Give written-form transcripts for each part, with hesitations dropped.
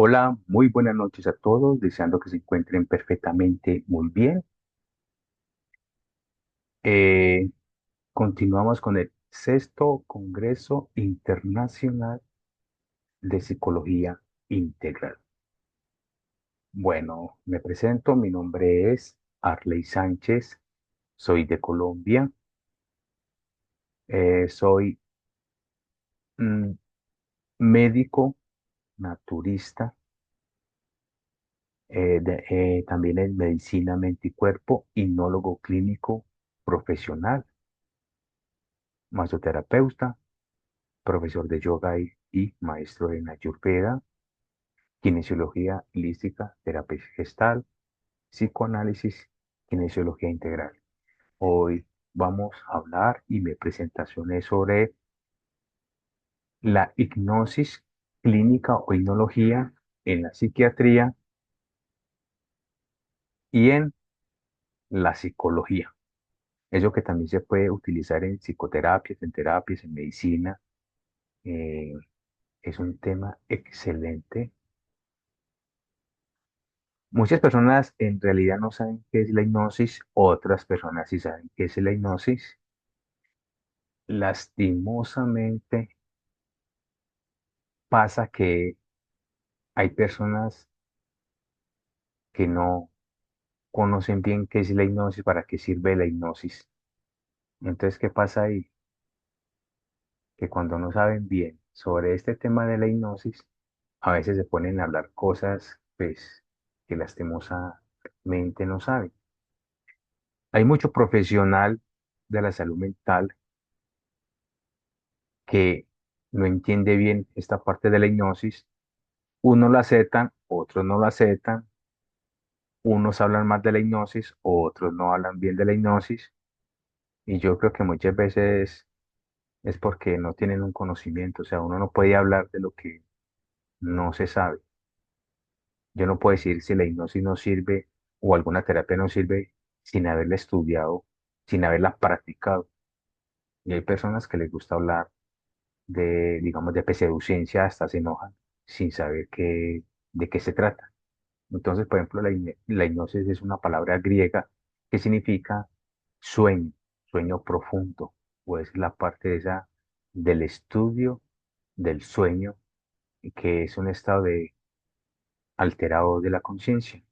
Hola, muy buenas noches a todos, deseando que se encuentren perfectamente muy bien. Eh, Continuamos con el sexto Congreso Internacional de Psicología Integral. Bueno, me presento, mi nombre es Arley Sánchez, soy de Colombia, soy mm, médico naturista, también en medicina, mente y cuerpo, hipnólogo clínico profesional, masoterapeuta, profesor de yoga y maestro en Ayurveda, kinesiología holística, terapia gestal, psicoanálisis, kinesiología integral. Hoy vamos a hablar y mi presentación es sobre la hipnosis clínica o hipnología en la psiquiatría y en la psicología. Eso que también se puede utilizar en terapias, en medicina. eh, es un tema excelente. Muchas personas en realidad no saben qué es la hipnosis, otras personas sí saben qué es la hipnosis. Lastimosamente pasa que hay personas que no conocen bien qué es la hipnosis, para qué sirve la hipnosis. Entonces, ¿qué pasa ahí? Que cuando no saben bien sobre este tema de la hipnosis, a veces se ponen a hablar cosas, pues, que lastimosamente no saben. Hay mucho profesional de la salud mental que no entiende bien esta parte de la hipnosis. Unos lo aceptan, otros no lo aceptan. Unos hablan más de la hipnosis, otros no hablan bien de la hipnosis. Y yo creo que muchas veces es porque no tienen un conocimiento. O sea, uno no puede hablar de lo que no se sabe. Yo no puedo decir si la hipnosis no sirve o alguna terapia no sirve sin haberla estudiado, sin haberla practicado. Y hay personas que les gusta hablar de, digamos, de pseudociencia, hasta se enojan sin saber de qué se trata. Entonces, por ejemplo, la hipnosis es una palabra griega que significa sueño, sueño profundo, o es la parte esa del estudio del sueño, que es un estado de alterado de la conciencia.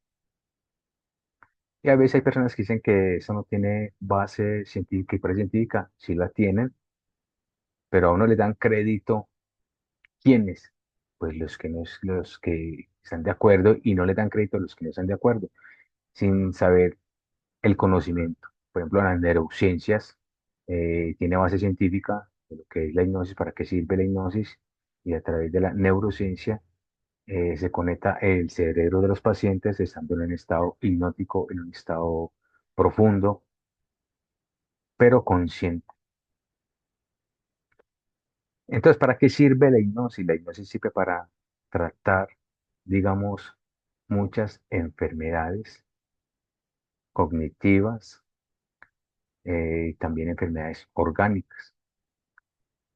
Y a veces hay personas que dicen que eso no tiene base científica y precientífica, sí la tienen, pero a uno le dan crédito. ¿Quiénes? Pues los que están de acuerdo, y no le dan crédito a los que no están de acuerdo, sin saber el conocimiento. Por ejemplo, las neurociencias tiene base científica de lo que es la hipnosis, para qué sirve la hipnosis, y a través de la neurociencia se conecta el cerebro de los pacientes estando en un estado hipnótico, en un estado profundo, pero consciente. Entonces, ¿para qué sirve la hipnosis? La hipnosis sirve para tratar, digamos, muchas enfermedades cognitivas, y también enfermedades orgánicas.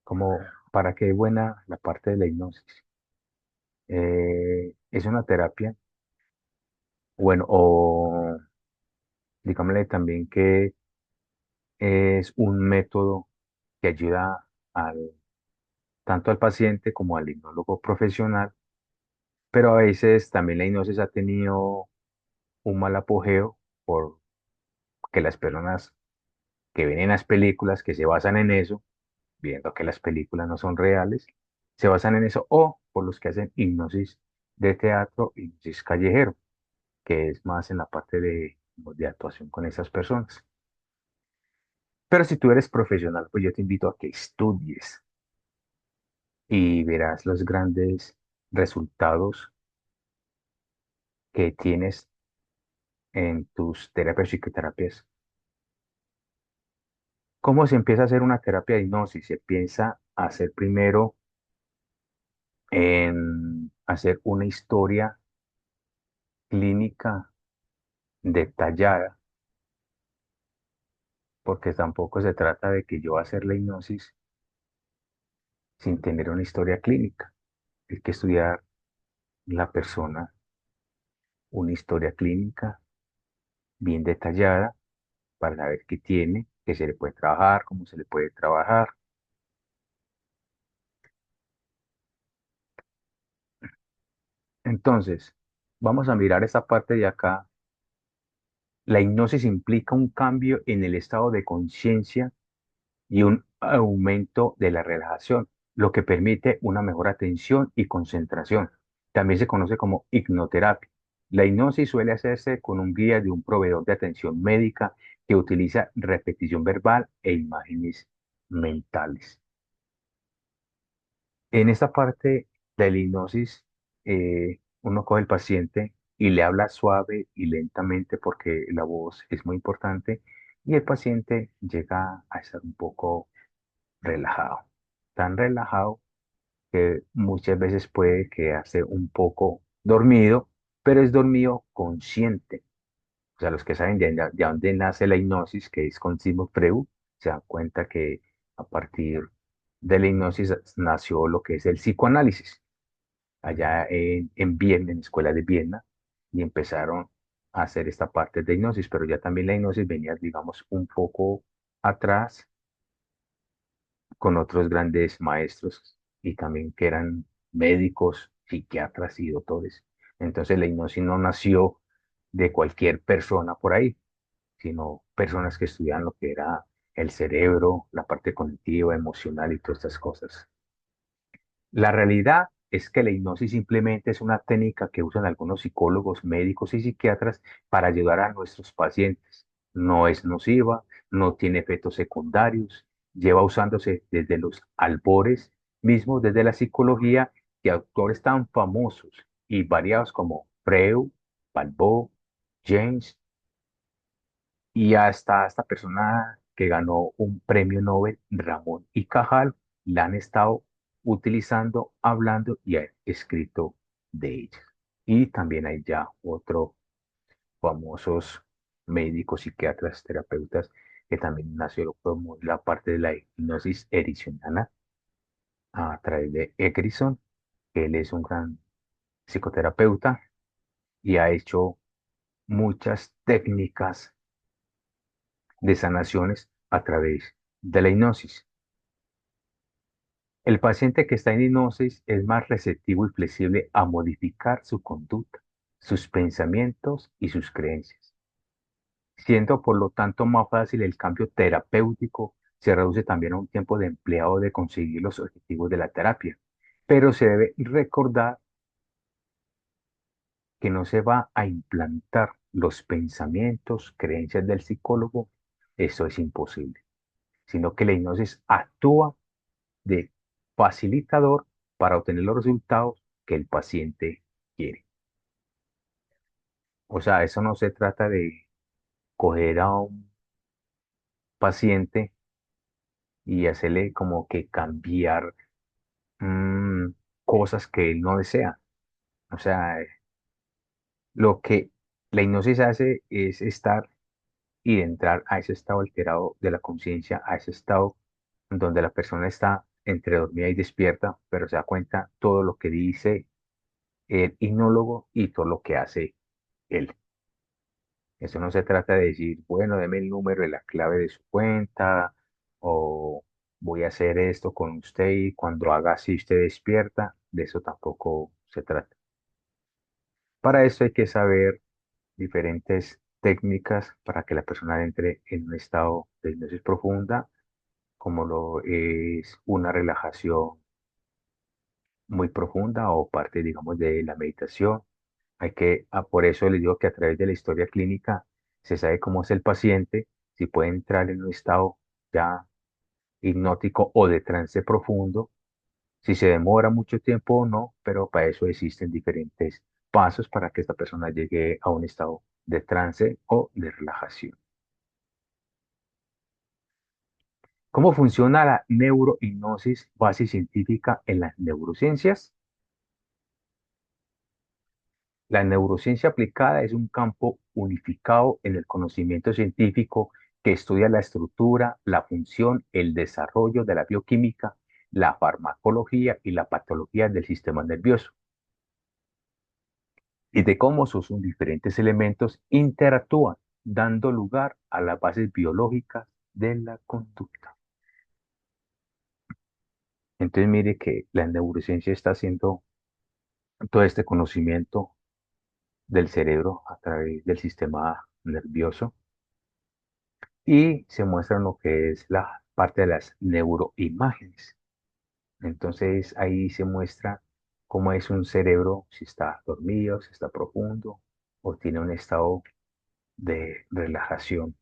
Como, ¿para qué es buena la parte de la hipnosis? Es una terapia, bueno, o digámosle también que es un método que ayuda tanto al paciente como al hipnólogo profesional, pero a veces también la hipnosis ha tenido un mal apogeo porque las personas que ven en las películas, que se basan en eso, viendo que las películas no son reales, se basan en eso, o por los que hacen hipnosis de teatro, hipnosis callejero, que es más en la parte de actuación con esas personas. Pero si tú eres profesional, pues yo te invito a que estudies y verás los grandes resultados que tienes en tus terapias y psicoterapias. ¿Cómo se empieza a hacer una terapia de hipnosis? Se empieza a hacer primero en hacer una historia clínica detallada, porque tampoco se trata de que yo hacer la hipnosis sin tener una historia clínica. Hay que estudiar la persona una historia clínica bien detallada para saber qué tiene, qué se le puede trabajar, cómo se le puede trabajar. Entonces, vamos a mirar esta parte de acá. La hipnosis implica un cambio en el estado de conciencia y un aumento de la relajación, lo que permite una mejor atención y concentración. También se conoce como hipnoterapia. La hipnosis suele hacerse con un guía de un proveedor de atención médica que utiliza repetición verbal e imágenes mentales. En esta parte de la hipnosis, uno coge al paciente y le habla suave y lentamente porque la voz es muy importante y el paciente llega a estar un poco relajado, tan relajado que muchas veces puede quedarse un poco dormido, pero es dormido consciente. O sea, los que saben de dónde nace la hipnosis, que es con Sigmund Freud, se dan cuenta que a partir de la hipnosis nació lo que es el psicoanálisis, allá en Viena, en la escuela de Viena, y empezaron a hacer esta parte de hipnosis, pero ya también la hipnosis venía, digamos, un poco atrás con otros grandes maestros y también que eran médicos, psiquiatras y doctores. Entonces la hipnosis no nació de cualquier persona por ahí, sino personas que estudian lo que era el cerebro, la parte cognitiva, emocional y todas estas cosas. La realidad es que la hipnosis simplemente es una técnica que usan algunos psicólogos, médicos y psiquiatras para ayudar a nuestros pacientes. No es nociva, no tiene efectos secundarios, lleva usándose desde los albores mismos, desde la psicología, y autores tan famosos y variados como Freud, Palbo, James y hasta esta persona que ganó un premio Nobel, Ramón y Cajal, la han estado utilizando, hablando y han escrito de ella. Y también hay ya otros famosos médicos, psiquiatras, terapeutas, que también nació como la parte de la hipnosis ericksoniana a través de Eckerson, que él es un gran psicoterapeuta y ha hecho muchas técnicas de sanaciones a través de la hipnosis. El paciente que está en hipnosis es más receptivo y flexible a modificar su conducta, sus pensamientos y sus creencias, siendo por lo tanto más fácil el cambio terapéutico. Se reduce también a un tiempo de empleado de conseguir los objetivos de la terapia, pero se debe recordar que no se va a implantar los pensamientos, creencias del psicólogo. Eso es imposible, sino que la hipnosis actúa de facilitador para obtener los resultados que el paciente quiere. O sea, eso no se trata de coger a un paciente y hacerle como que cambiar mm, cosas que él no desea. O sea, lo que la hipnosis hace es estar y entrar a ese estado alterado de la conciencia, a ese estado donde la persona está entre dormida y despierta, pero se da cuenta todo lo que dice el hipnólogo y todo lo que hace él. Eso no se trata de decir, bueno, deme el número de la clave de su cuenta o voy a hacer esto con usted y cuando haga así usted despierta. De eso tampoco se trata. Para eso hay que saber diferentes técnicas para que la persona entre en un estado de hipnosis profunda, como lo es una relajación muy profunda o parte, digamos, de la meditación. Por eso les digo que a través de la historia clínica se sabe cómo es el paciente, si puede entrar en un estado ya hipnótico o de trance profundo, si se demora mucho tiempo o no, pero para eso existen diferentes pasos para que esta persona llegue a un estado de trance o de relajación. ¿Cómo funciona la neurohipnosis base científica en las neurociencias? La neurociencia aplicada es un campo unificado en el conocimiento científico que estudia la estructura, la función, el desarrollo de la bioquímica, la farmacología y la patología del sistema nervioso. y de cómo sus diferentes elementos interactúan, dando lugar a las bases biológicas de la conducta. Entonces mire que la neurociencia está haciendo todo este conocimiento del cerebro a través del sistema nervioso y se muestra lo que es la parte de las neuroimágenes. Entonces ahí se muestra cómo es un cerebro, si está dormido, si está profundo o tiene un estado de relajación.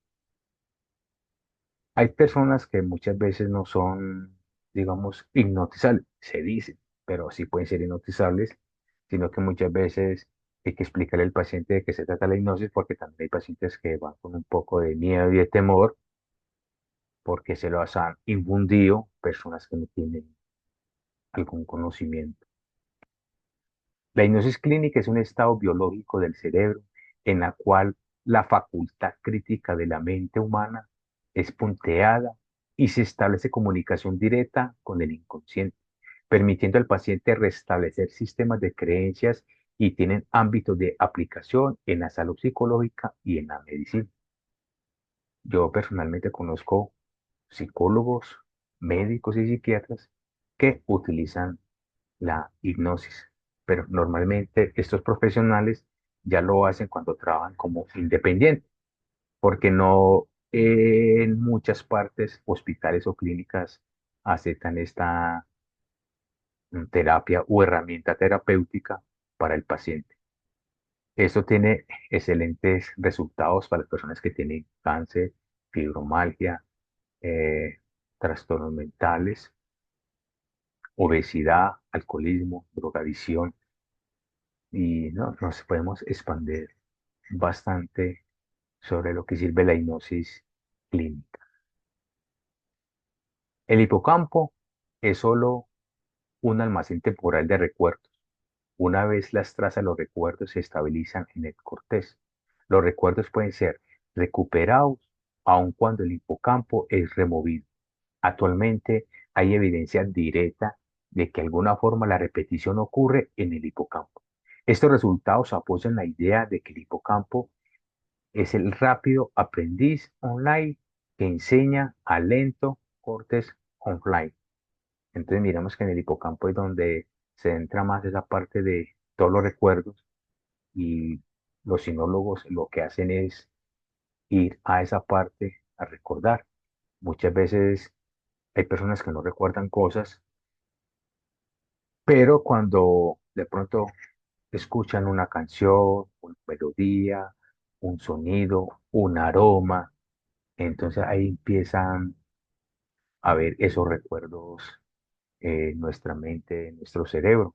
Hay personas que muchas veces no son, digamos, hipnotizables, se dice, pero sí pueden ser hipnotizables, sino que muchas veces hay que explicarle al paciente de qué se trata la hipnosis, porque también hay pacientes que van con un poco de miedo y de temor, porque se lo han infundido personas que no tienen algún conocimiento. La hipnosis clínica es un estado biológico del cerebro en la cual la facultad crítica de la mente humana es punteada y se establece comunicación directa con el inconsciente, permitiendo al paciente restablecer sistemas de creencias y tienen ámbitos de aplicación en la salud psicológica y en la medicina. Yo personalmente conozco psicólogos, médicos y psiquiatras que utilizan la hipnosis, pero normalmente estos profesionales ya lo hacen cuando trabajan como independientes, porque no en muchas partes, hospitales o clínicas aceptan esta terapia o herramienta terapéutica para el paciente. Esto tiene excelentes resultados para las personas que tienen cáncer, fibromialgia, eh, trastornos mentales, obesidad, alcoholismo, drogadicción, y no, nos podemos expandir bastante sobre lo que sirve la hipnosis clínica. El hipocampo es solo un almacén temporal de recuerdos. Una vez las trazas de los recuerdos se estabilizan en el cortés. Los recuerdos pueden ser recuperados aun cuando el hipocampo es removido. Actualmente hay evidencia directa de que de alguna forma la repetición ocurre en el hipocampo. Estos resultados apoyan la idea de que el hipocampo es el rápido aprendiz online que enseña al lento cortes offline. Entonces miramos que en el hipocampo es donde se entra más esa parte de todos los recuerdos y los sinólogos lo que hacen es ir a esa parte a recordar. Muchas veces hay personas que no recuerdan cosas, pero cuando de pronto escuchan una canción, una melodía, un sonido, un aroma, entonces ahí empiezan a ver esos recuerdos en nuestra mente, en nuestro cerebro.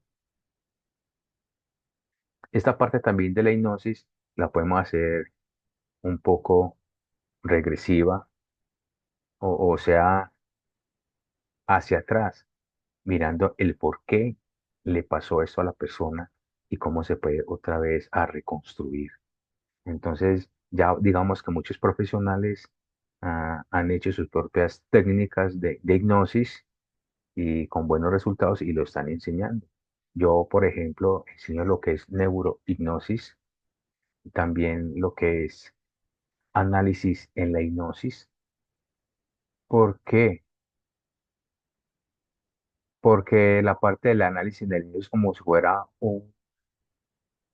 Esta parte también de la hipnosis la podemos hacer un poco regresiva, o sea, hacia atrás, mirando el por qué le pasó esto a la persona y cómo se puede otra vez a reconstruir. Entonces, ya digamos que muchos profesionales han hecho sus propias técnicas de hipnosis y con buenos resultados y lo están enseñando. Yo, por ejemplo, enseño lo que es neurohipnosis, también lo que es análisis en la hipnosis. ¿Por qué? Porque la parte del análisis del hipnosis es como si fuera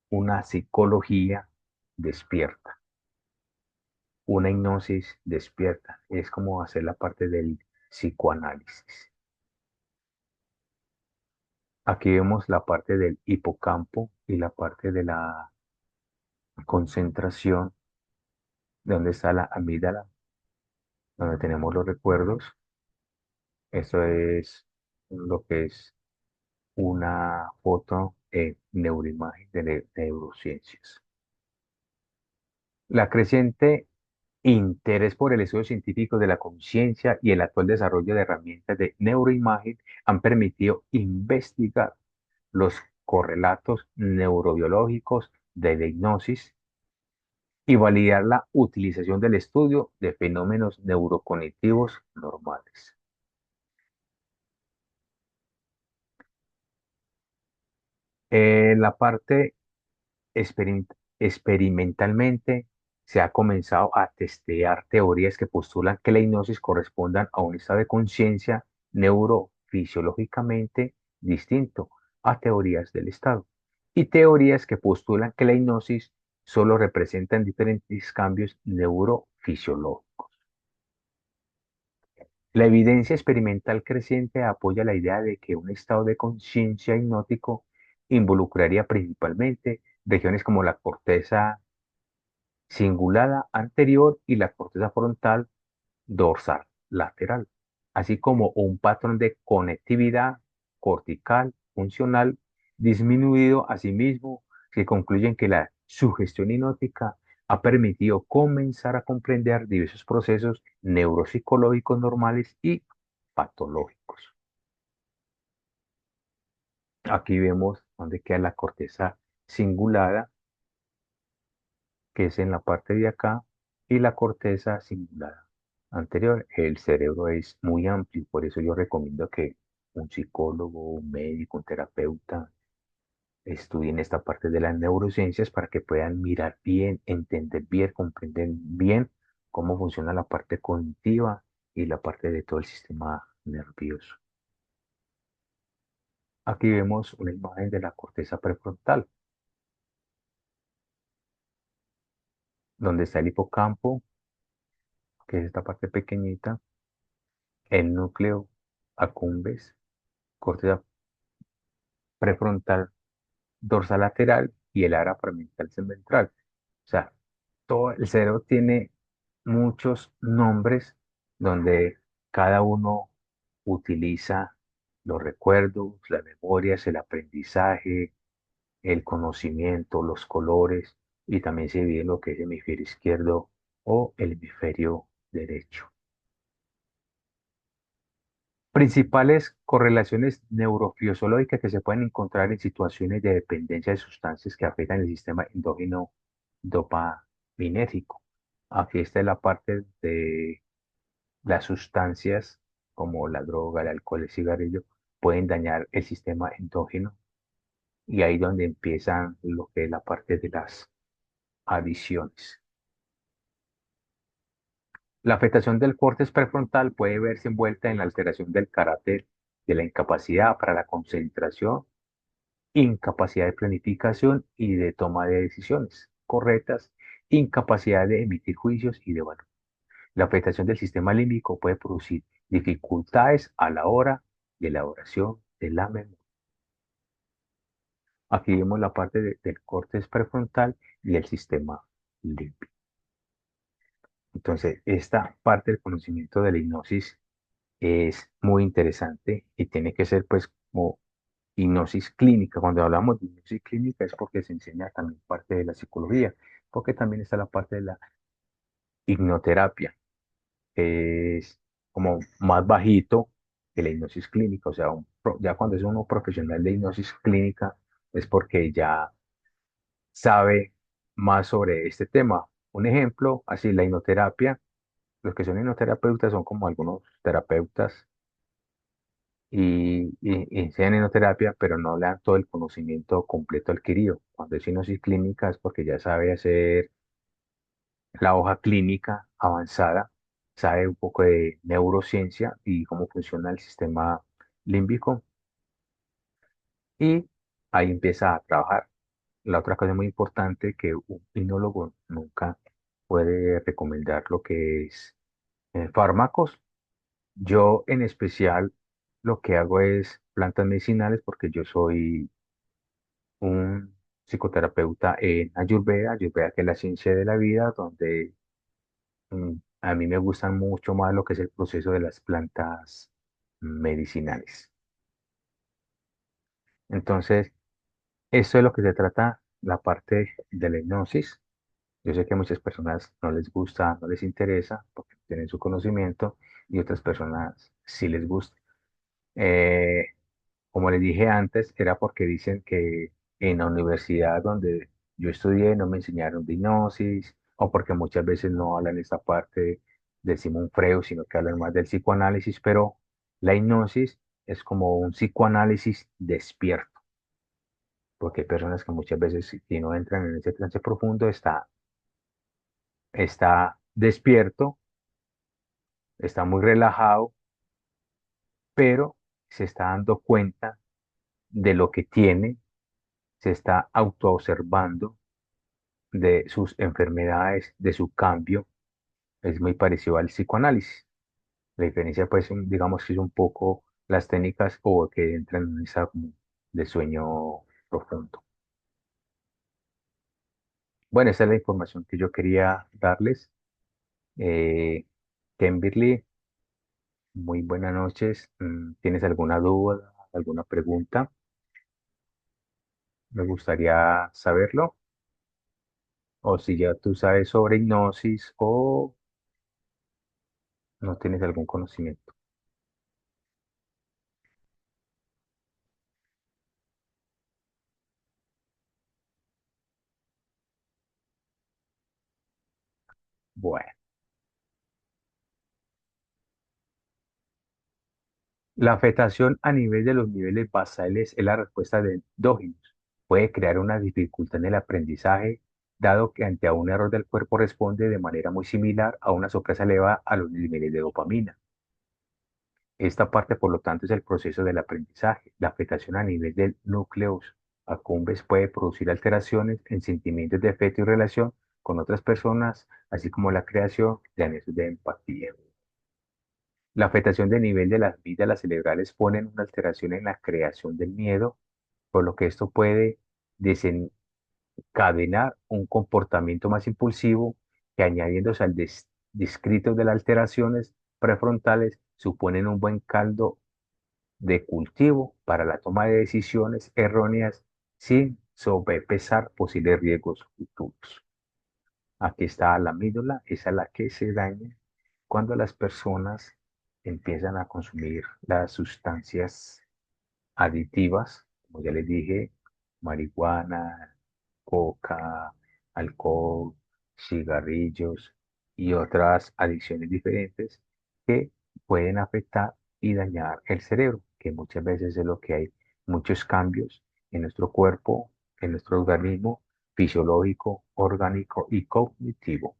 una psicología despierta, una hipnosis despierta. Es como hacer la parte del psicoanálisis. Aquí vemos la parte del hipocampo y la parte de la concentración, donde está la amígdala, donde tenemos los recuerdos. Eso es lo que es una foto en neuroimagen de neurociencias. La creciente interés por el estudio científico de la conciencia y el actual desarrollo de herramientas de neuroimagen han permitido investigar los correlatos neurobiológicos de la hipnosis y validar la utilización del estudio de fenómenos neurocognitivos normales. La parte Experimentalmente se ha comenzado a testear teorías que postulan que la hipnosis correspondan a un estado de conciencia neurofisiológicamente distinto a teorías del estado, y teorías que postulan que la hipnosis solo representan diferentes cambios neurofisiológicos. La evidencia experimental creciente apoya la idea de que un estado de conciencia hipnótico involucraría principalmente regiones como la corteza cingulada anterior y la corteza frontal dorsal lateral, así como un patrón de conectividad cortical funcional disminuido. Asimismo, se concluyen que la sugestión hipnótica ha permitido comenzar a comprender diversos procesos neuropsicológicos normales y patológicos. Aquí vemos dónde queda la corteza cingulada, que es en la parte de acá, y la corteza cingulada anterior. El cerebro es muy amplio, por eso yo recomiendo que un psicólogo, un médico, un terapeuta estudien esta parte de las neurociencias para que puedan mirar bien, entender bien, comprender bien cómo funciona la parte cognitiva y la parte de todo el sistema nervioso. Aquí vemos una imagen de la corteza prefrontal, donde está el hipocampo, que es esta parte pequeñita, el núcleo accumbens, corteza prefrontal dorsal lateral y el área paramental ventral. O sea, todo el cerebro tiene muchos nombres donde cada uno utiliza los recuerdos, las memorias, el aprendizaje, el conocimiento, los colores, y también se divide en lo que es el hemisferio izquierdo o el hemisferio derecho. Principales correlaciones neurofisiológicas que se pueden encontrar en situaciones de dependencia de sustancias que afectan el sistema endógeno dopaminérgico. Aquí está la parte de las sustancias como la droga, el alcohol, el cigarrillo, pueden dañar el sistema endógeno, y ahí donde empiezan lo que es la parte de las adicciones. La afectación del córtex prefrontal puede verse envuelta en la alteración del carácter de la incapacidad para la concentración, incapacidad de planificación y de toma de decisiones correctas, incapacidad de emitir juicios y de valor. La afectación del sistema límbico puede producir dificultades a la hora de la elaboración de la memoria. Aquí vemos la parte del córtex prefrontal y el sistema límbico. Entonces, esta parte del conocimiento de la hipnosis es muy interesante y tiene que ser pues como hipnosis clínica. Cuando hablamos de hipnosis clínica es porque se enseña también parte de la psicología, porque también está la parte de la hipnoterapia, que es como más bajito que la hipnosis clínica. O sea, ya cuando es uno profesional de hipnosis clínica es porque ya sabe más sobre este tema. Un ejemplo, así la hipnoterapia, los que son hipnoterapeutas son como algunos terapeutas y enseñan hipnoterapia, pero no le dan todo el conocimiento completo adquirido. Cuando es hipnosis clínica es porque ya sabe hacer la hoja clínica avanzada, sabe un poco de neurociencia y cómo funciona el sistema límbico, y ahí empieza a trabajar. La otra cosa muy importante, que un hipnólogo nunca puede recomendar lo que es fármacos. Yo en especial lo que hago es plantas medicinales porque yo soy un psicoterapeuta en Ayurveda, Ayurveda que es la ciencia de la vida, donde a mí me gustan mucho más lo que es el proceso de las plantas medicinales. Entonces, esto es lo que se trata, la parte de la hipnosis. Yo sé que a muchas personas no les gusta, no les interesa porque no tienen su conocimiento, y otras personas sí les gusta. Eh, Como les dije antes, era porque dicen que en la universidad donde yo estudié no me enseñaron de hipnosis, o porque muchas veces no hablan esta parte del Sigmund Freud, sino que hablan más del psicoanálisis, pero la hipnosis es como un psicoanálisis despierto. porque hay personas que muchas veces si no entran en ese trance profundo está despierto, está muy relajado, pero se está dando cuenta de lo que tiene, se está autoobservando de sus enfermedades, de su cambio. Es muy parecido al psicoanálisis. La diferencia, pues, digamos que es un poco las técnicas o que entran en esa como de sueño profundo. Bueno, esa es la información que yo quería darles. Eh, Kimberly, muy buenas noches. ¿Tienes alguna duda, alguna pregunta? Me gustaría saberlo. O si ya tú sabes sobre hipnosis o no tienes algún conocimiento. Bueno, la afectación a nivel de los niveles basales es la respuesta de endógenos. Puede crear una dificultad en el aprendizaje, dado que ante un error del cuerpo responde de manera muy similar a una sorpresa elevada a los niveles de dopamina. Esta parte, por lo tanto, es el proceso del aprendizaje. La afectación a nivel del núcleo accumbens puede producir alteraciones en sentimientos de afecto y relación con otras personas, así como la creación de anhelos de empatía. La afectación de nivel de las vísceras cerebrales ponen una alteración en la creación del miedo, por lo que esto puede desencadenar un comportamiento más impulsivo que añadiéndose al descrito de las alteraciones prefrontales suponen un buen caldo de cultivo para la toma de decisiones erróneas sin sobrepesar posibles riesgos futuros. Aquí está la amígdala, esa es la que se daña cuando las personas empiezan a consumir las sustancias aditivas, como ya les dije, marihuana, coca, alcohol, cigarrillos y otras adicciones diferentes que pueden afectar y dañar el cerebro, que muchas veces es lo que hay muchos cambios en nuestro cuerpo, en nuestro organismo fisiológico, orgánico y cognitivo.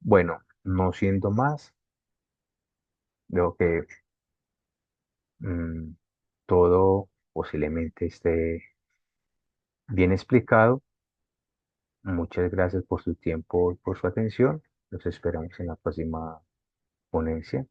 Bueno, no siendo más, veo que mm, todo posiblemente esté bien explicado. Muchas gracias por su tiempo y por su atención. Los esperamos en la próxima ponencia.